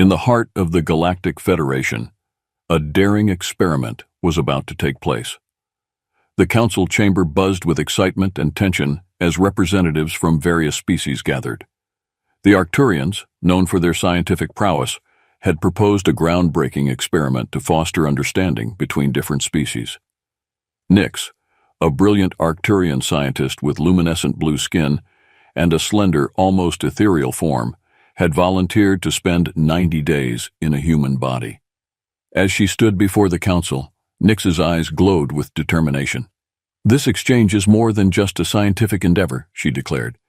In the heart of the Galactic Federation, a daring experiment was about to take place. The council chamber buzzed with excitement and tension as representatives from various species gathered. The Arcturians, known for their scientific prowess, had proposed a groundbreaking experiment to foster understanding between different species. Nyx, a brilliant Arcturian scientist with luminescent blue skin and a slender, almost ethereal form, had volunteered to spend 90 days in a human body. As she stood before the council, Nyx's eyes glowed with determination. "This exchange is more than just a scientific endeavor," she declared.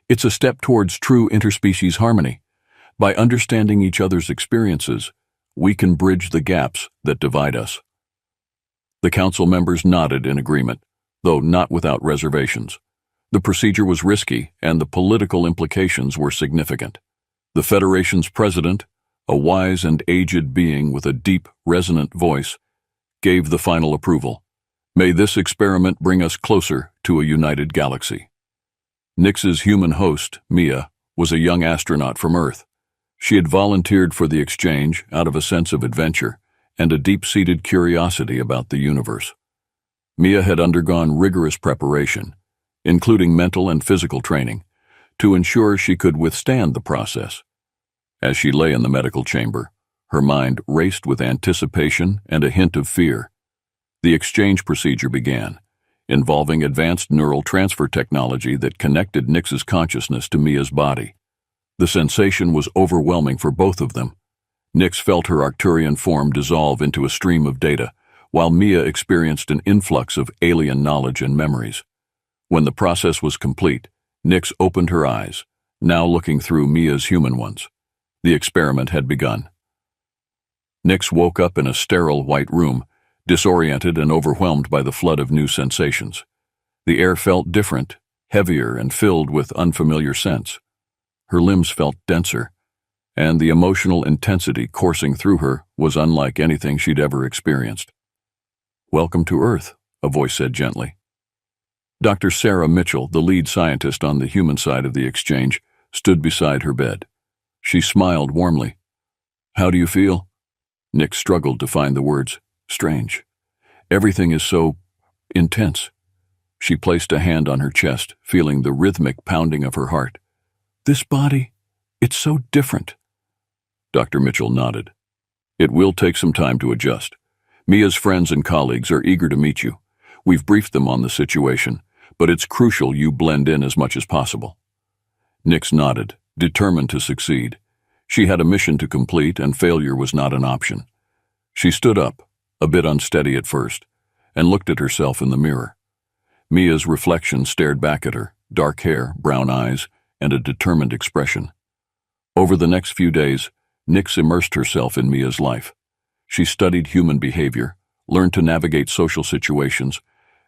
"It's a step towards true interspecies harmony. By understanding each other's experiences, we can bridge the gaps that divide us." The council members nodded in agreement, though not without reservations. The procedure was risky, and the political implications were significant. The Federation's president, a wise and aged being with a deep, resonant voice, gave the final approval. "May this experiment bring us closer to a united galaxy." Nyx's human host, Mia, was a young astronaut from Earth. She had volunteered for the exchange out of a sense of adventure and a deep-seated curiosity about the universe. Mia had undergone rigorous preparation, including mental and physical training, to ensure she could withstand the process. As she lay in the medical chamber, her mind raced with anticipation and a hint of fear. The exchange procedure began, involving advanced neural transfer technology that connected Nyx's consciousness to Mia's body. The sensation was overwhelming for both of them. Nyx felt her Arcturian form dissolve into a stream of data, while Mia experienced an influx of alien knowledge and memories. When the process was complete, Nyx opened her eyes, now looking through Mia's human ones. The experiment had begun. Nyx woke up in a sterile white room, disoriented and overwhelmed by the flood of new sensations. The air felt different, heavier, and filled with unfamiliar scents. Her limbs felt denser, and the emotional intensity coursing through her was unlike anything she'd ever experienced. "Welcome to Earth," a voice said gently. Dr. Sarah Mitchell, the lead scientist on the human side of the exchange, stood beside her bed. She smiled warmly. "How do you feel?" Nyx struggled to find the words. "Strange. Everything is so intense." She placed a hand on her chest, feeling the rhythmic pounding of her heart. "This body, it's so different." Dr. Mitchell nodded. "It will take some time to adjust. Mia's friends and colleagues are eager to meet you. We've briefed them on the situation, but it's crucial you blend in as much as possible." Nyx nodded, determined to succeed. She had a mission to complete, and failure was not an option. She stood up, a bit unsteady at first, and looked at herself in the mirror. Mia's reflection stared back at her, dark hair, brown eyes, and a determined expression. Over the next few days, Nyx immersed herself in Mia's life. She studied human behavior, learned to navigate social situations,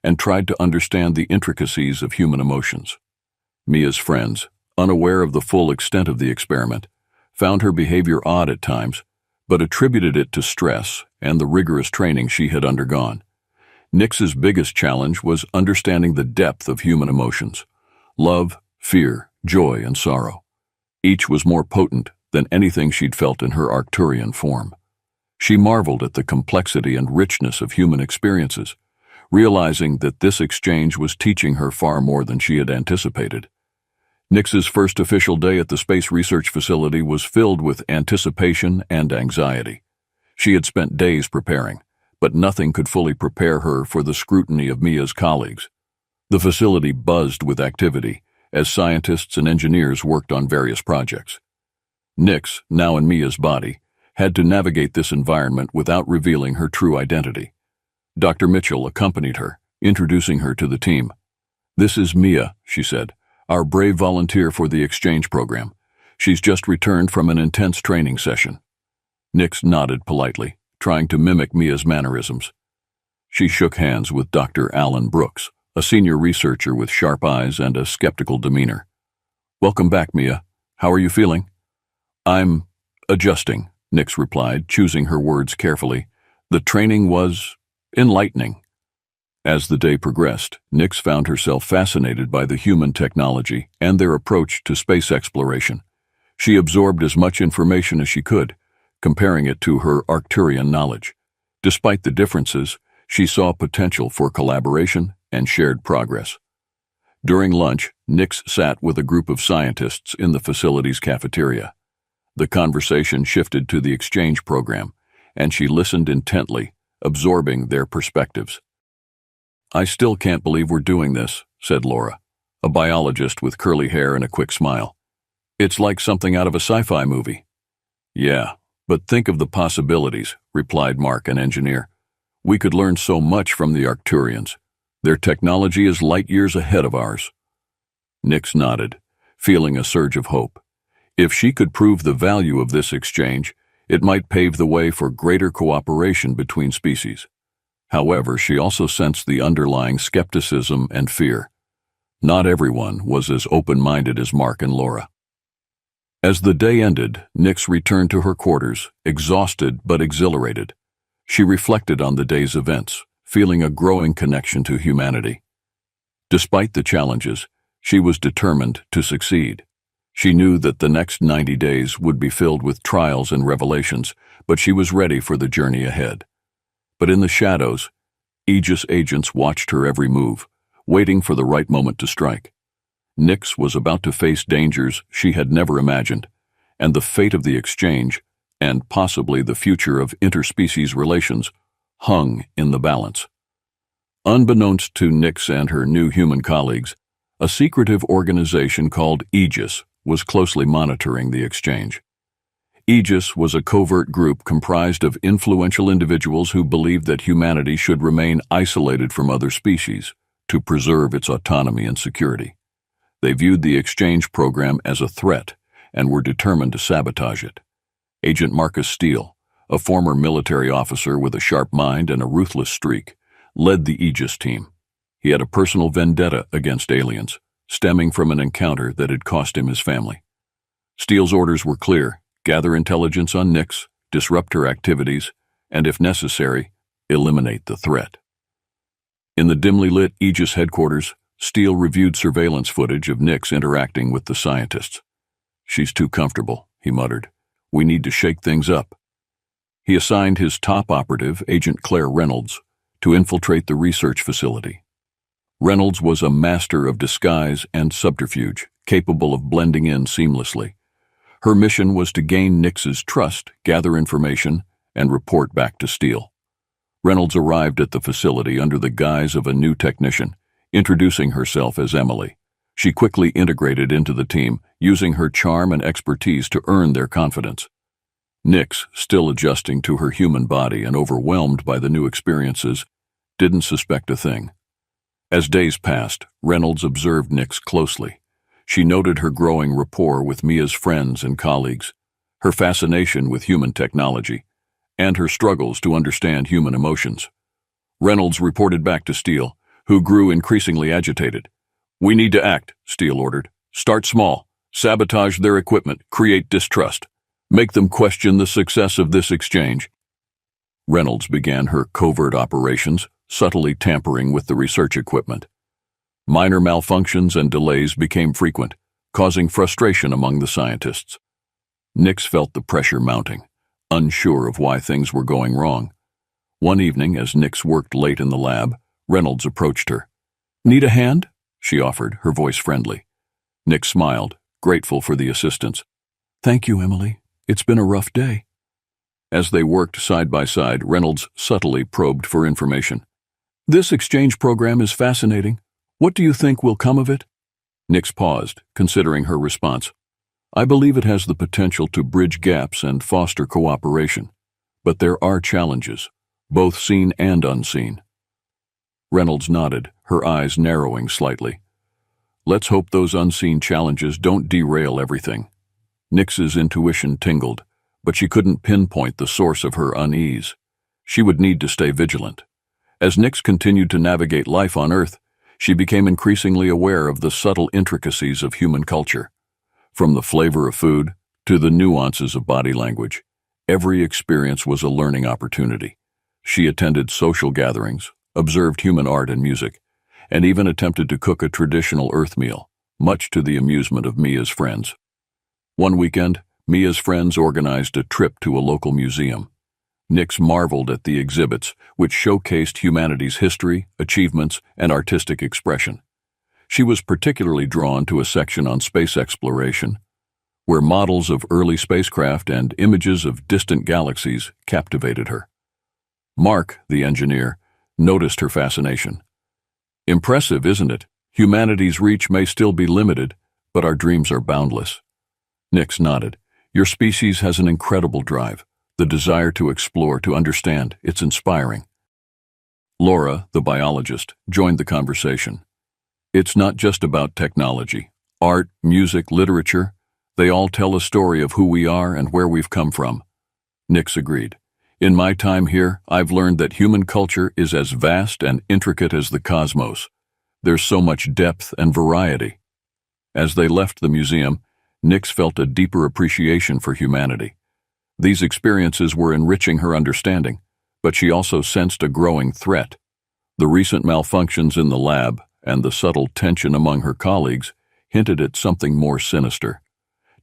and tried to understand the intricacies of human emotions. Mia's friends, unaware of the full extent of the experiment, found her behavior odd at times, but attributed it to stress and the rigorous training she had undergone. Nyx's biggest challenge was understanding the depth of human emotions: love, fear, joy, and sorrow. Each was more potent than anything she'd felt in her Arcturian form. She marveled at the complexity and richness of human experiences, realizing that this exchange was teaching her far more than she had anticipated. Nyx's first official day at the Space Research Facility was filled with anticipation and anxiety. She had spent days preparing, but nothing could fully prepare her for the scrutiny of Mia's colleagues. The facility buzzed with activity as scientists and engineers worked on various projects. Nyx, now in Mia's body, had to navigate this environment without revealing her true identity. Dr. Mitchell accompanied her, introducing her to the team. "This is Mia," she said, "our brave volunteer for the exchange program. She's just returned from an intense training session." Nyx nodded politely, trying to mimic Mia's mannerisms. She shook hands with Dr. Alan Brooks, a senior researcher with sharp eyes and a skeptical demeanor. "Welcome back, Mia. How are you feeling?" "I'm adjusting," Nyx replied, choosing her words carefully. "The training was enlightening." As the day progressed, Nyx found herself fascinated by the human technology and their approach to space exploration. She absorbed as much information as she could, comparing it to her Arcturian knowledge. Despite the differences, she saw potential for collaboration and shared progress. During lunch, Nix sat with a group of scientists in the facility's cafeteria. The conversation shifted to the exchange program, and she listened intently, absorbing their perspectives. "I still can't believe we're doing this," said Laura, a biologist with curly hair and a quick smile. "It's like something out of a sci-fi movie." "Yeah, but think of the possibilities," replied Mark, an engineer. "We could learn so much from the Arcturians. Their technology is light years ahead of ours." Nix nodded, feeling a surge of hope. If she could prove the value of this exchange, it might pave the way for greater cooperation between species. However, she also sensed the underlying skepticism and fear. Not everyone was as open-minded as Mark and Laura. As the day ended, Nix returned to her quarters, exhausted but exhilarated. She reflected on the day's events, feeling a growing connection to humanity. Despite the challenges, she was determined to succeed. She knew that the next 90 days would be filled with trials and revelations, but she was ready for the journey ahead. But in the shadows, Aegis agents watched her every move, waiting for the right moment to strike. Nix was about to face dangers she had never imagined, and the fate of the exchange, and possibly the future of interspecies relations, hung in the balance. Unbeknownst to Nix and her new human colleagues, a secretive organization called Aegis was closely monitoring the exchange. Aegis was a covert group comprised of influential individuals who believed that humanity should remain isolated from other species to preserve its autonomy and security. They viewed the exchange program as a threat and were determined to sabotage it. Agent Marcus Steele, a former military officer with a sharp mind and a ruthless streak, led the Aegis team. He had a personal vendetta against aliens, stemming from an encounter that had cost him his family. Steele's orders were clear: gather intelligence on Nix, disrupt her activities, and if necessary, eliminate the threat. In the dimly lit Aegis headquarters, Steele reviewed surveillance footage of Nix interacting with the scientists. "She's too comfortable," he muttered. "We need to shake things up." He assigned his top operative, Agent Claire Reynolds, to infiltrate the research facility. Reynolds was a master of disguise and subterfuge, capable of blending in seamlessly. Her mission was to gain Nix's trust, gather information, and report back to Steele. Reynolds arrived at the facility under the guise of a new technician, introducing herself as Emily. She quickly integrated into the team, using her charm and expertise to earn their confidence. Nix, still adjusting to her human body and overwhelmed by the new experiences, didn't suspect a thing. As days passed, Reynolds observed Nix closely. She noted her growing rapport with Mia's friends and colleagues, her fascination with human technology, and her struggles to understand human emotions. Reynolds reported back to Steele, who grew increasingly agitated. "We need to act," Steele ordered. "Start small. Sabotage their equipment. Create distrust. Make them question the success of this exchange." Reynolds began her covert operations, subtly tampering with the research equipment. Minor malfunctions and delays became frequent, causing frustration among the scientists. Nix felt the pressure mounting, unsure of why things were going wrong. One evening, as Nix worked late in the lab, Reynolds approached her. "Need a hand?" she offered, her voice friendly. Nix smiled, grateful for the assistance. "Thank you, Emily. It's been a rough day." As they worked side by side, Reynolds subtly probed for information. "This exchange program is fascinating. What do you think will come of it?" Nix paused, considering her response. "I believe it has the potential to bridge gaps and foster cooperation. But there are challenges, both seen and unseen." Reynolds nodded, her eyes narrowing slightly. "Let's hope those unseen challenges don't derail everything." Nix's intuition tingled, but she couldn't pinpoint the source of her unease. She would need to stay vigilant. As Nix continued to navigate life on Earth, she became increasingly aware of the subtle intricacies of human culture. From the flavor of food to the nuances of body language, every experience was a learning opportunity. She attended social gatherings, observed human art and music, and even attempted to cook a traditional Earth meal, much to the amusement of Mia's friends. One weekend, Mia's friends organized a trip to a local museum. Nix marveled at the exhibits, which showcased humanity's history, achievements, and artistic expression. She was particularly drawn to a section on space exploration, where models of early spacecraft and images of distant galaxies captivated her. Mark, the engineer, noticed her fascination. "Impressive, isn't it? Humanity's reach may still be limited, but our dreams are boundless." Nix nodded. "Your species has an incredible drive, the desire to explore, to understand. It's inspiring." Laura, the biologist, joined the conversation. "It's not just about technology. Art, music, literature, they all tell a story of who we are and where we've come from." Nix agreed. "In my time here, I've learned that human culture is as vast and intricate as the cosmos. There's so much depth and variety." As they left the museum, Nix felt a deeper appreciation for humanity. These experiences were enriching her understanding, but she also sensed a growing threat. The recent malfunctions in the lab and the subtle tension among her colleagues hinted at something more sinister.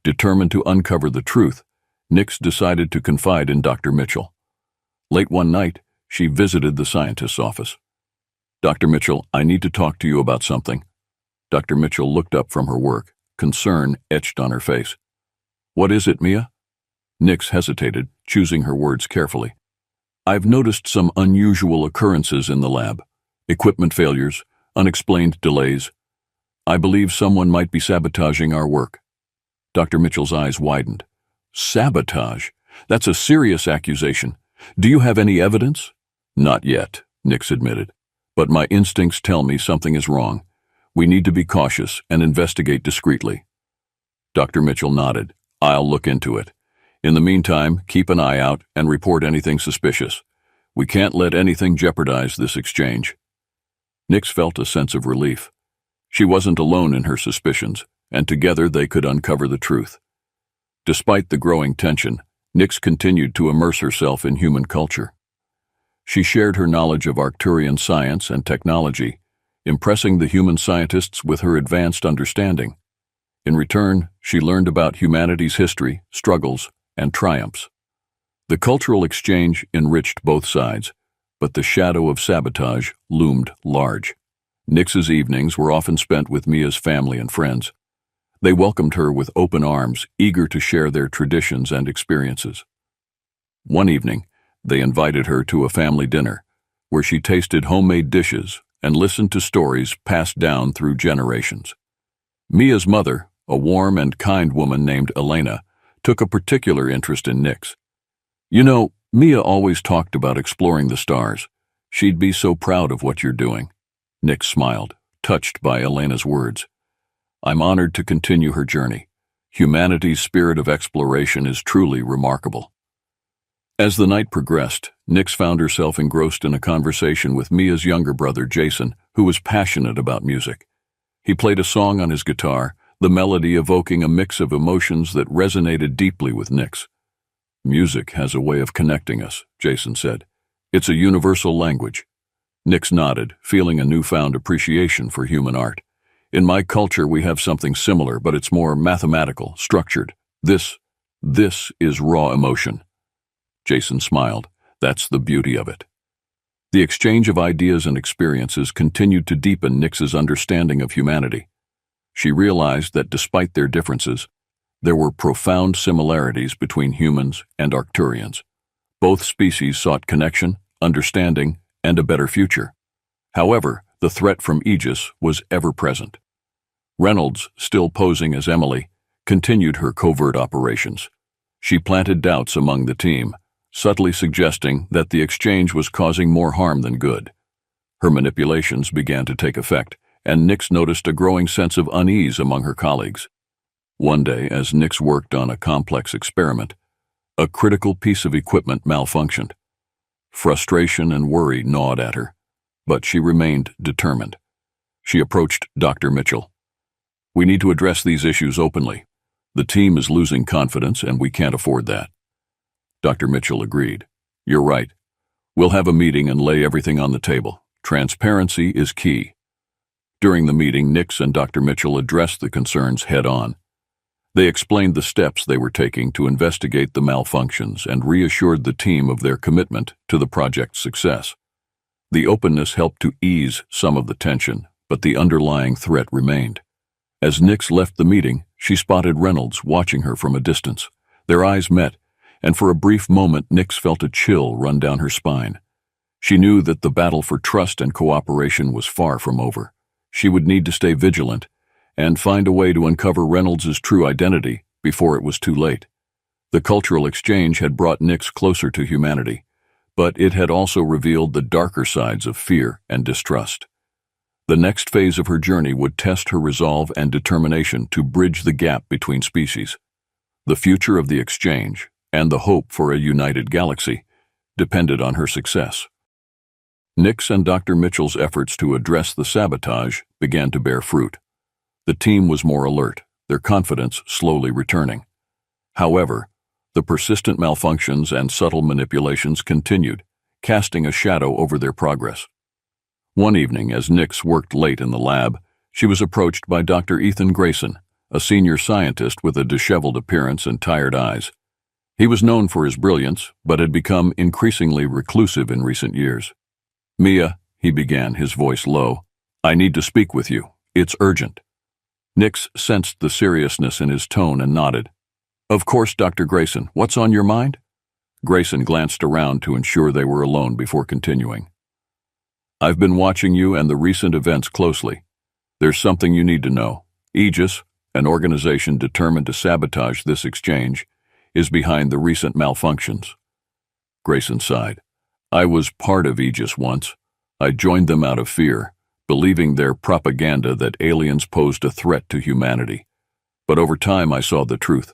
Determined to uncover the truth, Nix decided to confide in Dr. Mitchell. Late one night, she visited the scientist's office. "Dr. Mitchell, I need to talk to you about something." Dr. Mitchell looked up from her work, concern etched on her face. "What is it, Mia?" Nix hesitated, choosing her words carefully. "I've noticed some unusual occurrences in the lab. Equipment failures, unexplained delays. I believe someone might be sabotaging our work." Dr. Mitchell's eyes widened. "Sabotage? That's a serious accusation. Do you have any evidence?" "Not yet," Nix admitted. "But my instincts tell me something is wrong. We need to be cautious and investigate discreetly." Dr. Mitchell nodded. "I'll look into it. In the meantime, keep an eye out and report anything suspicious. We can't let anything jeopardize this exchange." Nix felt a sense of relief. She wasn't alone in her suspicions, and together they could uncover the truth. Despite the growing tension, Nix continued to immerse herself in human culture. She shared her knowledge of Arcturian science and technology, impressing the human scientists with her advanced understanding. In return, she learned about humanity's history, struggles, and triumphs. The cultural exchange enriched both sides, but the shadow of sabotage loomed large. Nix's evenings were often spent with Mia's family and friends. They welcomed her with open arms, eager to share their traditions and experiences. One evening, they invited her to a family dinner, where she tasted homemade dishes and listened to stories passed down through generations. Mia's mother, a warm and kind woman named Elena, took a particular interest in Nix. "You know, Mia always talked about exploring the stars. She'd be so proud of what you're doing." Nix smiled, touched by Elena's words. "I'm honored to continue her journey. Humanity's spirit of exploration is truly remarkable." As the night progressed, Nix found herself engrossed in a conversation with Mia's younger brother, Jason, who was passionate about music. He played a song on his guitar, the melody evoking a mix of emotions that resonated deeply with Nix. "Music has a way of connecting us," Jason said. "It's a universal language." Nix nodded, feeling a newfound appreciation for human art. "In my culture, we have something similar, but it's more mathematical, structured. This is raw emotion." Jason smiled. "That's the beauty of it." The exchange of ideas and experiences continued to deepen Nix's understanding of humanity. She realized that despite their differences, there were profound similarities between humans and Arcturians. Both species sought connection, understanding, and a better future. However, the threat from Aegis was ever present. Reynolds, still posing as Emily, continued her covert operations. She planted doubts among the team, subtly suggesting that the exchange was causing more harm than good. Her manipulations began to take effect, and Nix noticed a growing sense of unease among her colleagues. One day, as Nix worked on a complex experiment, a critical piece of equipment malfunctioned. Frustration and worry gnawed at her, but she remained determined. She approached Dr. Mitchell. "We need to address these issues openly. The team is losing confidence, and we can't afford that." Dr. Mitchell agreed. "You're right. We'll have a meeting and lay everything on the table. Transparency is key." During the meeting, Nix and Dr. Mitchell addressed the concerns head-on. They explained the steps they were taking to investigate the malfunctions and reassured the team of their commitment to the project's success. The openness helped to ease some of the tension, but the underlying threat remained. As Nix left the meeting, she spotted Reynolds watching her from a distance. Their eyes met, and for a brief moment Nix felt a chill run down her spine. She knew that the battle for trust and cooperation was far from over. She would need to stay vigilant and find a way to uncover Reynolds' true identity before it was too late. The cultural exchange had brought Nix closer to humanity, but it had also revealed the darker sides of fear and distrust. The next phase of her journey would test her resolve and determination to bridge the gap between species. The future of the exchange, and the hope for a united galaxy, depended on her success. Nix and Dr. Mitchell's efforts to address the sabotage began to bear fruit. The team was more alert, their confidence slowly returning. However, the persistent malfunctions and subtle manipulations continued, casting a shadow over their progress. One evening, as Nix worked late in the lab, she was approached by Dr. Ethan Grayson, a senior scientist with a disheveled appearance and tired eyes. He was known for his brilliance, but had become increasingly reclusive in recent years. "Mia," he began, his voice low, "I need to speak with you. It's urgent." Nix sensed the seriousness in his tone and nodded. "Of course, Dr. Grayson. What's on your mind?" Grayson glanced around to ensure they were alone before continuing. "I've been watching you and the recent events closely. There's something you need to know. Aegis, an organization determined to sabotage this exchange, is behind the recent malfunctions." Grayson sighed. "I was part of Aegis once. I joined them out of fear, believing their propaganda that aliens posed a threat to humanity. But over time I saw the truth.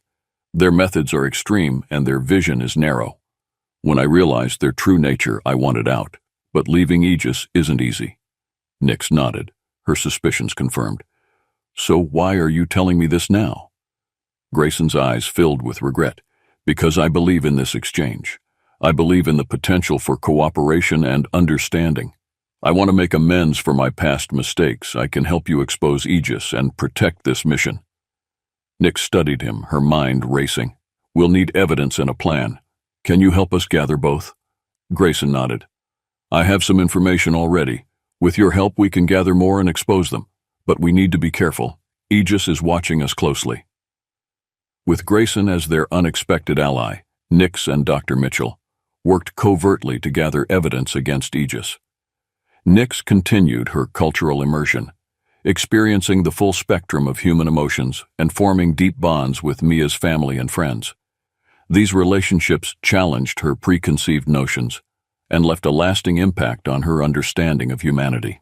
Their methods are extreme and their vision is narrow. When I realized their true nature, I wanted out. But leaving Aegis isn't easy." Nix nodded, her suspicions confirmed. "So why are you telling me this now?" Grayson's eyes filled with regret. "Because I believe in this exchange. I believe in the potential for cooperation and understanding. I want to make amends for my past mistakes. I can help you expose Aegis and protect this mission." Nix studied him, her mind racing. "We'll need evidence and a plan. Can you help us gather both?" Grayson nodded. "I have some information already. With your help we can gather more and expose them. But we need to be careful. Aegis is watching us closely." With Grayson as their unexpected ally, Nix and Dr. Mitchell worked covertly to gather evidence against Aegis. Nix continued her cultural immersion, experiencing the full spectrum of human emotions and forming deep bonds with Mia's family and friends. These relationships challenged her preconceived notions and left a lasting impact on her understanding of humanity.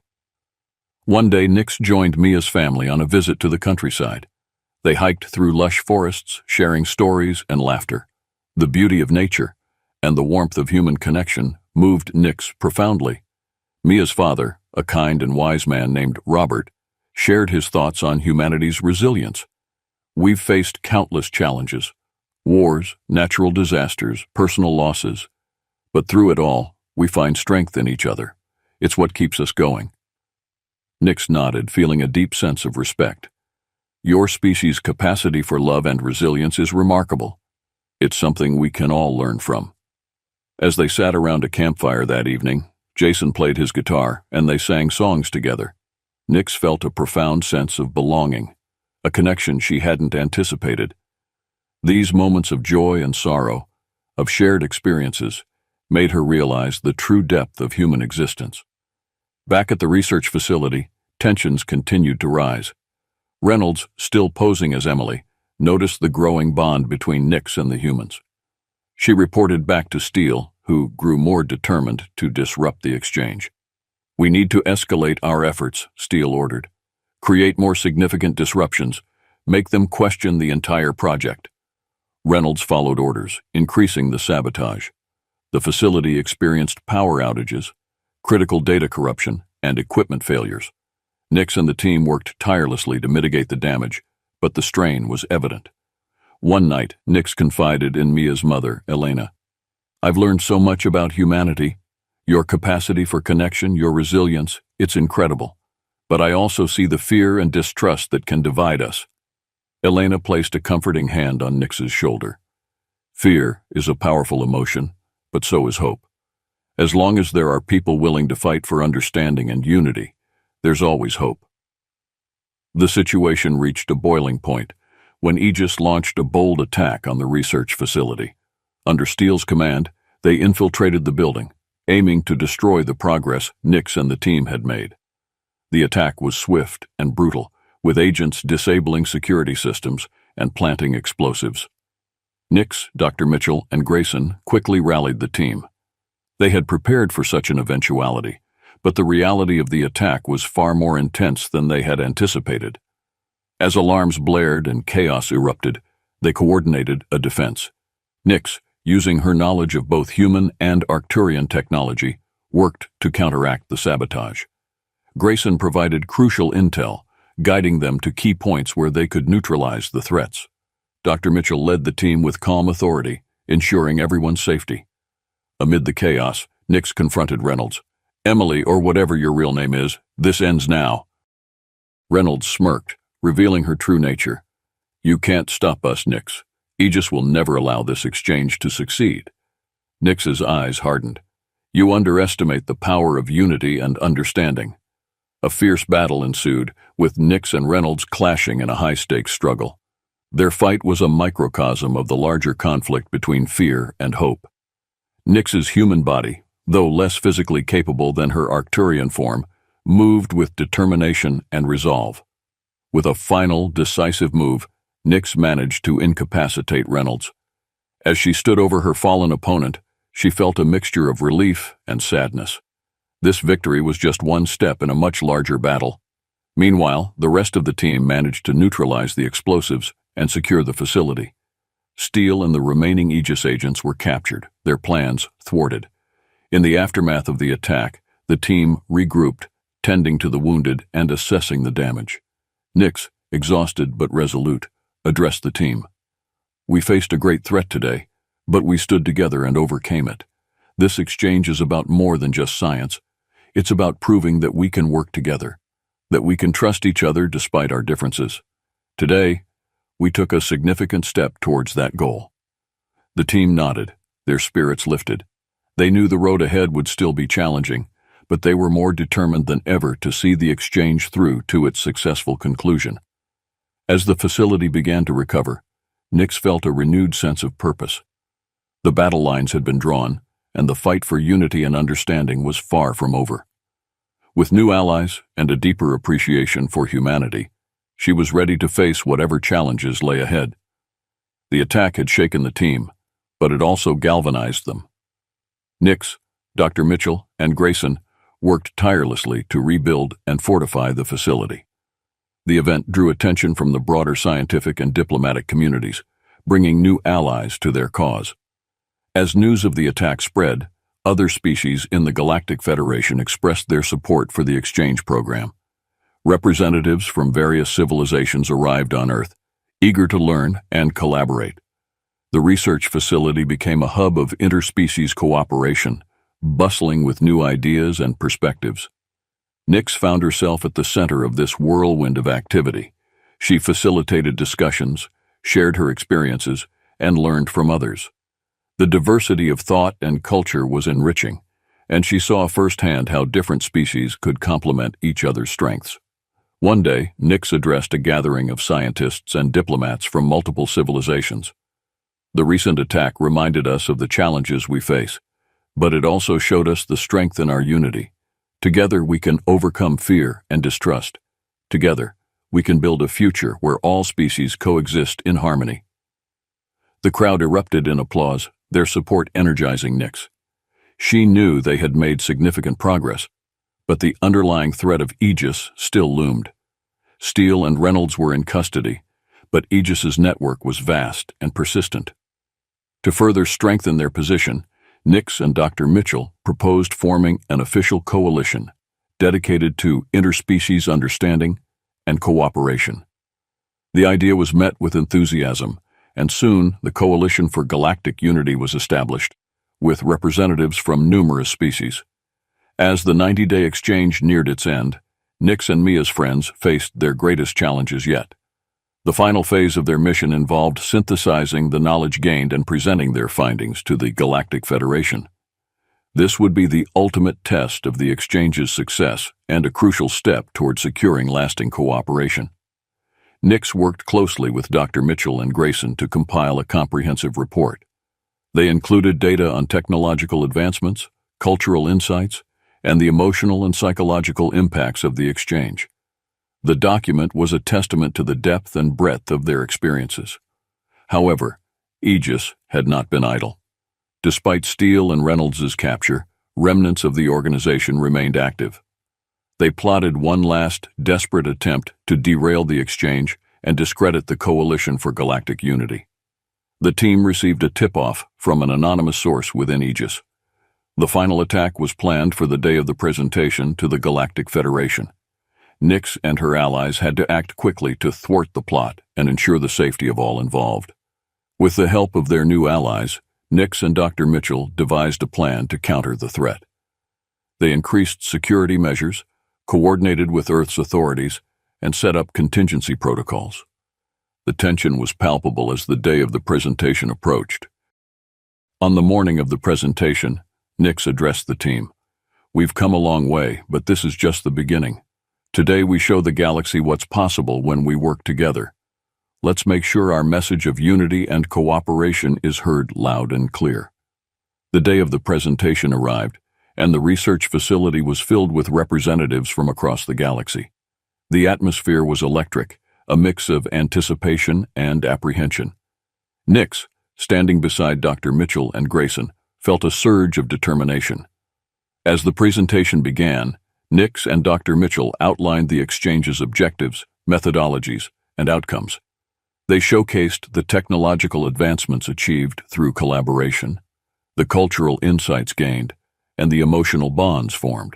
One day, Nix joined Mia's family on a visit to the countryside. They hiked through lush forests, sharing stories and laughter. The beauty of nature and the warmth of human connection moved Nix profoundly. Mia's father, a kind and wise man named Robert, shared his thoughts on humanity's resilience. "We've faced countless challenges, wars, natural disasters, personal losses. But through it all, we find strength in each other. It's what keeps us going." Nix nodded, feeling a deep sense of respect. "Your species' capacity for love and resilience is remarkable. It's something we can all learn from." As they sat around a campfire that evening, Jason played his guitar and they sang songs together. Nix felt a profound sense of belonging, a connection she hadn't anticipated. These moments of joy and sorrow, of shared experiences, made her realize the true depth of human existence. Back at the research facility, tensions continued to rise. Reynolds, still posing as Emily, noticed the growing bond between Nix and the humans. She reported back to Steele, who grew more determined to disrupt the exchange. "We need to escalate our efforts," Steele ordered. "Create more significant disruptions. Make them question the entire project." Reynolds followed orders, increasing the sabotage. The facility experienced power outages, critical data corruption, and equipment failures. Nix and the team worked tirelessly to mitigate the damage, but the strain was evident. One night, Nix confided in Mia's mother, Elena. "I've learned so much about humanity. Your capacity for connection, your resilience, it's incredible. But I also see the fear and distrust that can divide us." Elena placed a comforting hand on Nix's shoulder. Fear is a powerful emotion, but so is hope. As long as there are people willing to fight for understanding and unity, there's always hope. The situation reached a boiling point when Aegis launched a bold attack on the research facility. Under Steele's command, they infiltrated the building, aiming to destroy the progress Nix and the team had made. The attack was swift and brutal, with agents disabling security systems and planting explosives. Nix, Dr. Mitchell, and Grayson quickly rallied the team. They had prepared for such an eventuality, but the reality of the attack was far more intense than they had anticipated. As alarms blared and chaos erupted, they coordinated a defense. Nix, using her knowledge of both human and Arcturian technology, worked to counteract the sabotage. Grayson provided crucial intel, guiding them to key points where they could neutralize the threats. Dr. Mitchell led the team with calm authority, ensuring everyone's safety. Amid the chaos, Nix confronted Reynolds. "Emily, or whatever your real name is, this ends now." Reynolds smirked, revealing her true nature. "You can't stop us, Nix. Aegis will never allow this exchange to succeed." Nix's eyes hardened. "You underestimate the power of unity and understanding." A fierce battle ensued, with Nix and Reynolds clashing in a high-stakes struggle. Their fight was a microcosm of the larger conflict between fear and hope. Nix's human body, though less physically capable than her Arcturian form, moved with determination and resolve. With a final, decisive move, Nix managed to incapacitate Reynolds. As she stood over her fallen opponent, she felt a mixture of relief and sadness. This victory was just one step in a much larger battle. Meanwhile, the rest of the team managed to neutralize the explosives and secure the facility. Steele and the remaining Aegis agents were captured, their plans thwarted. In the aftermath of the attack, the team regrouped, tending to the wounded and assessing the damage. Nix, exhausted but resolute, addressed the team. "We faced a great threat today, but we stood together and overcame it. This exchange is about more than just science. It's about proving that we can work together, that we can trust each other despite our differences. Today, we took a significant step towards that goal." The team nodded, their spirits lifted. They knew the road ahead would still be challenging, but they were more determined than ever to see the exchange through to its successful conclusion. As the facility began to recover, Nix felt a renewed sense of purpose. The battle lines had been drawn, and the fight for unity and understanding was far from over. With new allies and a deeper appreciation for humanity, she was ready to face whatever challenges lay ahead. The attack had shaken the team, but it also galvanized them. Nix, Dr. Mitchell, and Grayson worked tirelessly to rebuild and fortify the facility. The event drew attention from the broader scientific and diplomatic communities, bringing new allies to their cause. As news of the attack spread, other species in the Galactic Federation expressed their support for the exchange program. Representatives from various civilizations arrived on Earth, eager to learn and collaborate. The research facility became a hub of interspecies cooperation, bustling with new ideas and perspectives. Nix found herself at the center of this whirlwind of activity. She facilitated discussions, shared her experiences, and learned from others. The diversity of thought and culture was enriching, and she saw firsthand how different species could complement each other's strengths. One day, Nix addressed a gathering of scientists and diplomats from multiple civilizations. "The recent attack reminded us of the challenges we face, but it also showed us the strength in our unity. Together we can overcome fear and distrust. Together, we can build a future where all species coexist in harmony." The crowd erupted in applause, their support energizing Nix. She knew they had made significant progress, but the underlying threat of Aegis still loomed. Steele and Reynolds were in custody, but Aegis's network was vast and persistent. To further strengthen their position, Nix and Dr. Mitchell proposed forming an official coalition dedicated to interspecies understanding and cooperation. The idea was met with enthusiasm, and soon the Coalition for Galactic Unity was established, with representatives from numerous species. As the 90-day exchange neared its end, Nix and Mia's friends faced their greatest challenges yet. The final phase of their mission involved synthesizing the knowledge gained and presenting their findings to the Galactic Federation. This would be the ultimate test of the exchange's success and a crucial step toward securing lasting cooperation. Nix worked closely with Dr. Mitchell and Grayson to compile a comprehensive report. They included data on technological advancements, cultural insights, and the emotional and psychological impacts of the exchange. The document was a testament to the depth and breadth of their experiences. However, Aegis had not been idle. Despite Steele and Reynolds's capture, remnants of the organization remained active. They plotted one last, desperate attempt to derail the exchange and discredit the Coalition for Galactic Unity. The team received a tip-off from an anonymous source within Aegis. The final attack was planned for the day of the presentation to the Galactic Federation. Nix and her allies had to act quickly to thwart the plot and ensure the safety of all involved. With the help of their new allies, Nix and Dr. Mitchell devised a plan to counter the threat. They increased security measures, coordinated with Earth's authorities, and set up contingency protocols. The tension was palpable as the day of the presentation approached. On the morning of the presentation, Nix addressed the team. "We've come a long way, but this is just the beginning. Today we show the galaxy what's possible when we work together. Let's make sure our message of unity and cooperation is heard loud and clear." The day of the presentation arrived, and the research facility was filled with representatives from across the galaxy. The atmosphere was electric, a mix of anticipation and apprehension. Nix, standing beside Dr. Mitchell and Grayson, felt a surge of determination. As the presentation began, Nix and Dr. Mitchell outlined the exchange's objectives, methodologies, and outcomes. They showcased the technological advancements achieved through collaboration, the cultural insights gained, and the emotional bonds formed.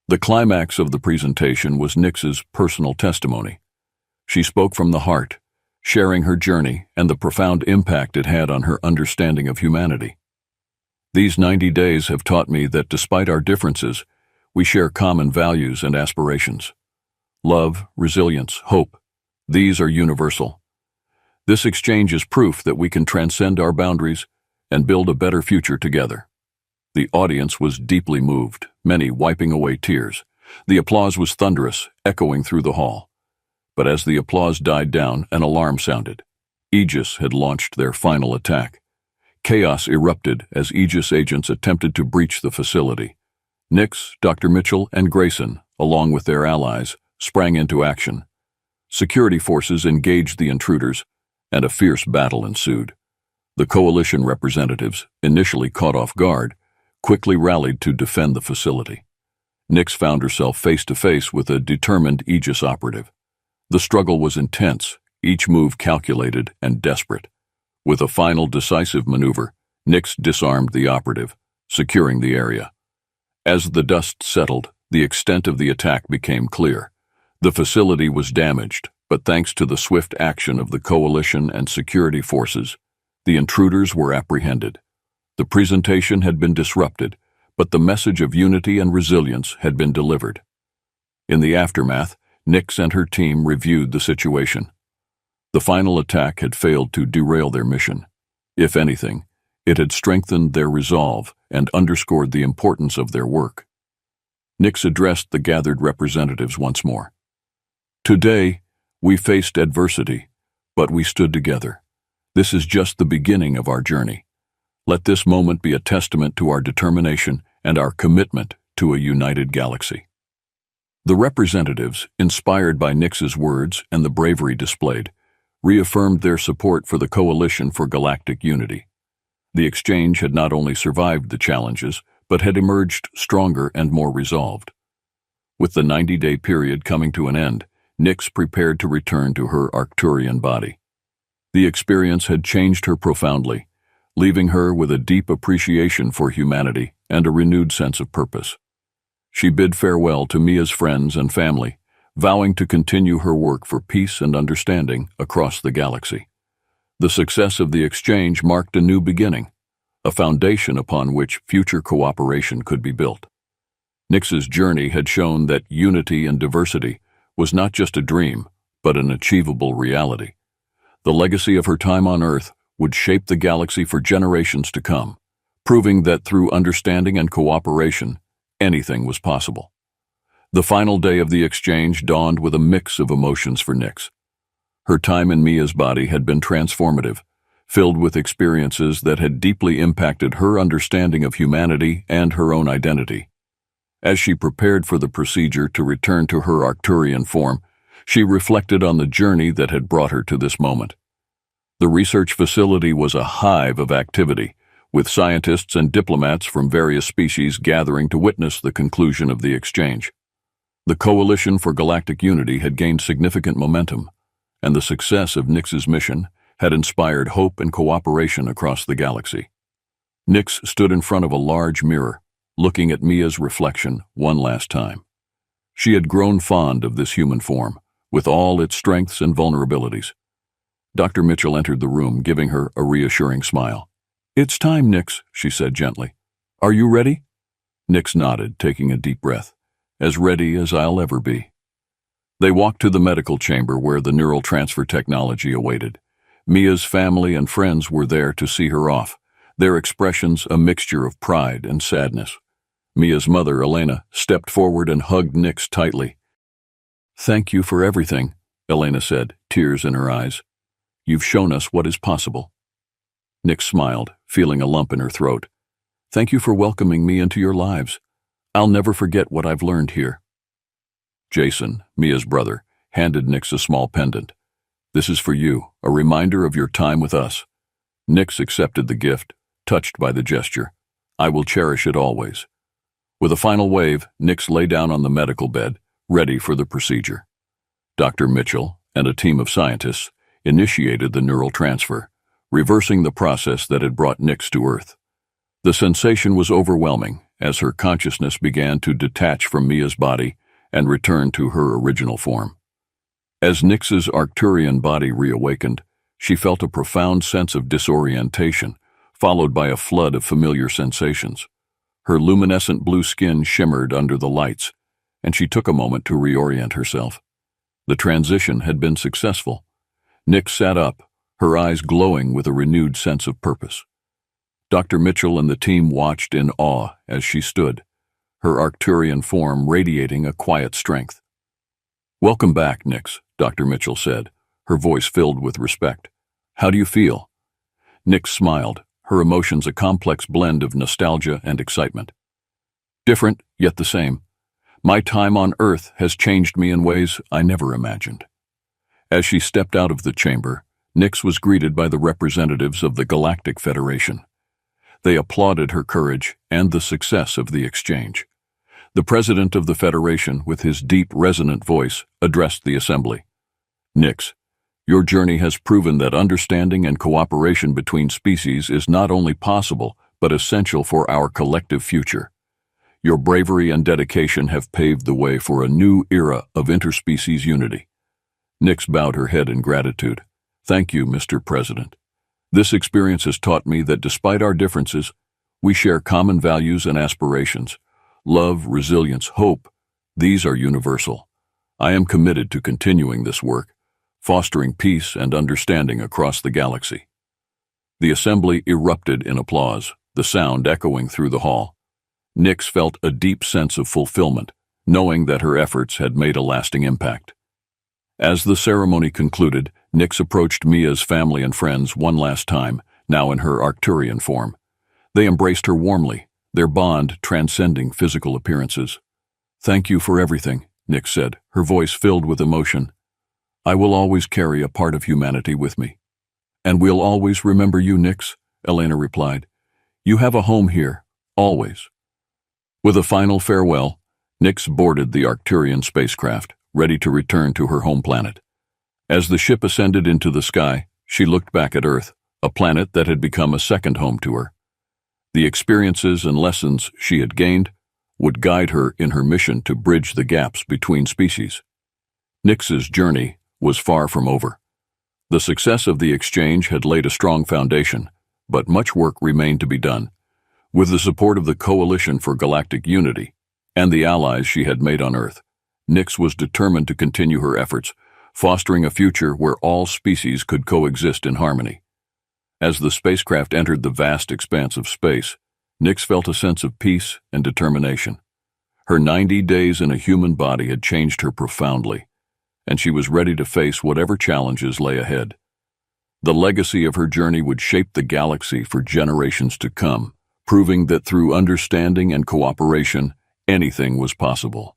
The climax of the presentation was Nix's personal testimony. She spoke from the heart, sharing her journey and the profound impact it had on her understanding of humanity. "These 90 days have taught me that despite our differences, we share common values and aspirations. Love, resilience, hope, these are universal. This exchange is proof that we can transcend our boundaries and build a better future together." The audience was deeply moved, many wiping away tears. The applause was thunderous, echoing through the hall. But as the applause died down, an alarm sounded. Aegis had launched their final attack. Chaos erupted as Aegis agents attempted to breach the facility. Nix, Dr. Mitchell, and Grayson, along with their allies, sprang into action. Security forces engaged the intruders, and a fierce battle ensued. The Coalition representatives, initially caught off guard, quickly rallied to defend the facility. Nix found herself face-to-face with a determined Aegis operative. The struggle was intense, each move calculated and desperate. With a final decisive maneuver, Nix disarmed the operative, securing the area. As the dust settled, the extent of the attack became clear. The facility was damaged, but thanks to the swift action of the Coalition and security forces, the intruders were apprehended. The presentation had been disrupted, but the message of unity and resilience had been delivered. In the aftermath, Nix and her team reviewed the situation. The final attack had failed to derail their mission. If anything, it had strengthened their resolve and underscored the importance of their work. Nix addressed the gathered representatives once more. "Today, we faced adversity, but we stood together. This is just the beginning of our journey. Let this moment be a testament to our determination and our commitment to a united galaxy." The representatives, inspired by Nix's words and the bravery displayed, reaffirmed their support for the Coalition for Galactic Unity. The exchange had not only survived the challenges, but had emerged stronger and more resolved. With the 90-day period coming to an end, Nix prepared to return to her Arcturian body. The experience had changed her profoundly, leaving her with a deep appreciation for humanity and a renewed sense of purpose. She bid farewell to Mia's friends and family, vowing to continue her work for peace and understanding across the galaxy. The success of the exchange marked a new beginning, a foundation upon which future cooperation could be built. Nix's journey had shown that unity and diversity was not just a dream, but an achievable reality. The legacy of her time on Earth would shape the galaxy for generations to come, proving that through understanding and cooperation, anything was possible. The final day of the exchange dawned with a mix of emotions for Nyx. Her time in Mia's body had been transformative, filled with experiences that had deeply impacted her understanding of humanity and her own identity. As she prepared for the procedure to return to her Arcturian form, she reflected on the journey that had brought her to this moment. The research facility was a hive of activity, with scientists and diplomats from various species gathering to witness the conclusion of the exchange. The Coalition for Galactic Unity had gained significant momentum, and the success of Nyx's mission had inspired hope and cooperation across the galaxy. Nyx stood in front of a large mirror, looking at Mia's reflection one last time. She had grown fond of this human form, with all its strengths and vulnerabilities. Dr. Mitchell entered the room, giving her a reassuring smile. "It's time, Nyx," she said gently. "Are you ready?" Nyx nodded, taking a deep breath. "As ready as I'll ever be." They walked to the medical chamber where the neural transfer technology awaited. Mia's family and friends were there to see her off, their expressions a mixture of pride and sadness. Mia's mother, Elena, stepped forward and hugged Nyx tightly. "Thank you for everything," Elena said, tears in her eyes. "You've shown us what is possible." Nyx smiled, feeling a lump in her throat. "Thank you for welcoming me into your lives. I'll never forget what I've learned here." Jason, Mia's brother, handed Nyx a small pendant. "This is for you, a reminder of your time with us." Nyx accepted the gift, touched by the gesture. "I will cherish it always." With a final wave, Nyx lay down on the medical bed, ready for the procedure. Dr. Mitchell and a team of scientists initiated the neural transfer, reversing the process that had brought Nyx to Earth. The sensation was overwhelming as her consciousness began to detach from Mia's body and return to her original form. As Nyx's Arcturian body reawakened, she felt a profound sense of disorientation, followed by a flood of familiar sensations. Her luminescent blue skin shimmered under the lights, and she took a moment to reorient herself. The transition had been successful. Nyx sat up, her eyes glowing with a renewed sense of purpose. Dr. Mitchell and the team watched in awe as she stood, her Arcturian form radiating a quiet strength. "Welcome back, Nyx," Dr. Mitchell said, her voice filled with respect. "How do you feel?" Nyx smiled, her emotions a complex blend of nostalgia and excitement. "Different, yet the same. My time on Earth has changed me in ways I never imagined." As she stepped out of the chamber, Nyx was greeted by the representatives of the Galactic Federation. They applauded her courage and the success of the exchange. The president of the Federation, with his deep, resonant voice, addressed the assembly. "Nyx, your journey has proven that understanding and cooperation between species is not only possible, but essential for our collective future. Your bravery and dedication have paved the way for a new era of interspecies unity." Nyx bowed her head in gratitude. "Thank you, Mr. President. This experience has taught me that despite our differences, we share common values and aspirations. Love, resilience, hope, these are universal. I am committed to continuing this work, fostering peace and understanding across the galaxy." The assembly erupted in applause, the sound echoing through the hall. Nyx felt a deep sense of fulfillment, knowing that her efforts had made a lasting impact. As the ceremony concluded, Nyx approached Mia's family and friends one last time, now in her Arcturian form. They embraced her warmly, their bond transcending physical appearances. "Thank you for everything," Nyx said, her voice filled with emotion. "I will always carry a part of humanity with me." "And we'll always remember you, Nyx," Elena replied. "You have a home here, always." With a final farewell, Nyx boarded the Arcturian spacecraft, ready to return to her home planet. As the ship ascended into the sky, she looked back at Earth, a planet that had become a second home to her. The experiences and lessons she had gained would guide her in her mission to bridge the gaps between species. Nyx's journey was far from over. The success of the exchange had laid a strong foundation, but much work remained to be done. With the support of the Coalition for Galactic Unity and the allies she had made on Earth, Nyx was determined to continue her efforts, fostering a future where all species could coexist in harmony. As the spacecraft entered the vast expanse of space, Nyx felt a sense of peace and determination. Her 90 days in a human body had changed her profoundly, and she was ready to face whatever challenges lay ahead. The legacy of her journey would shape the galaxy for generations to come, proving that through understanding and cooperation, anything was possible.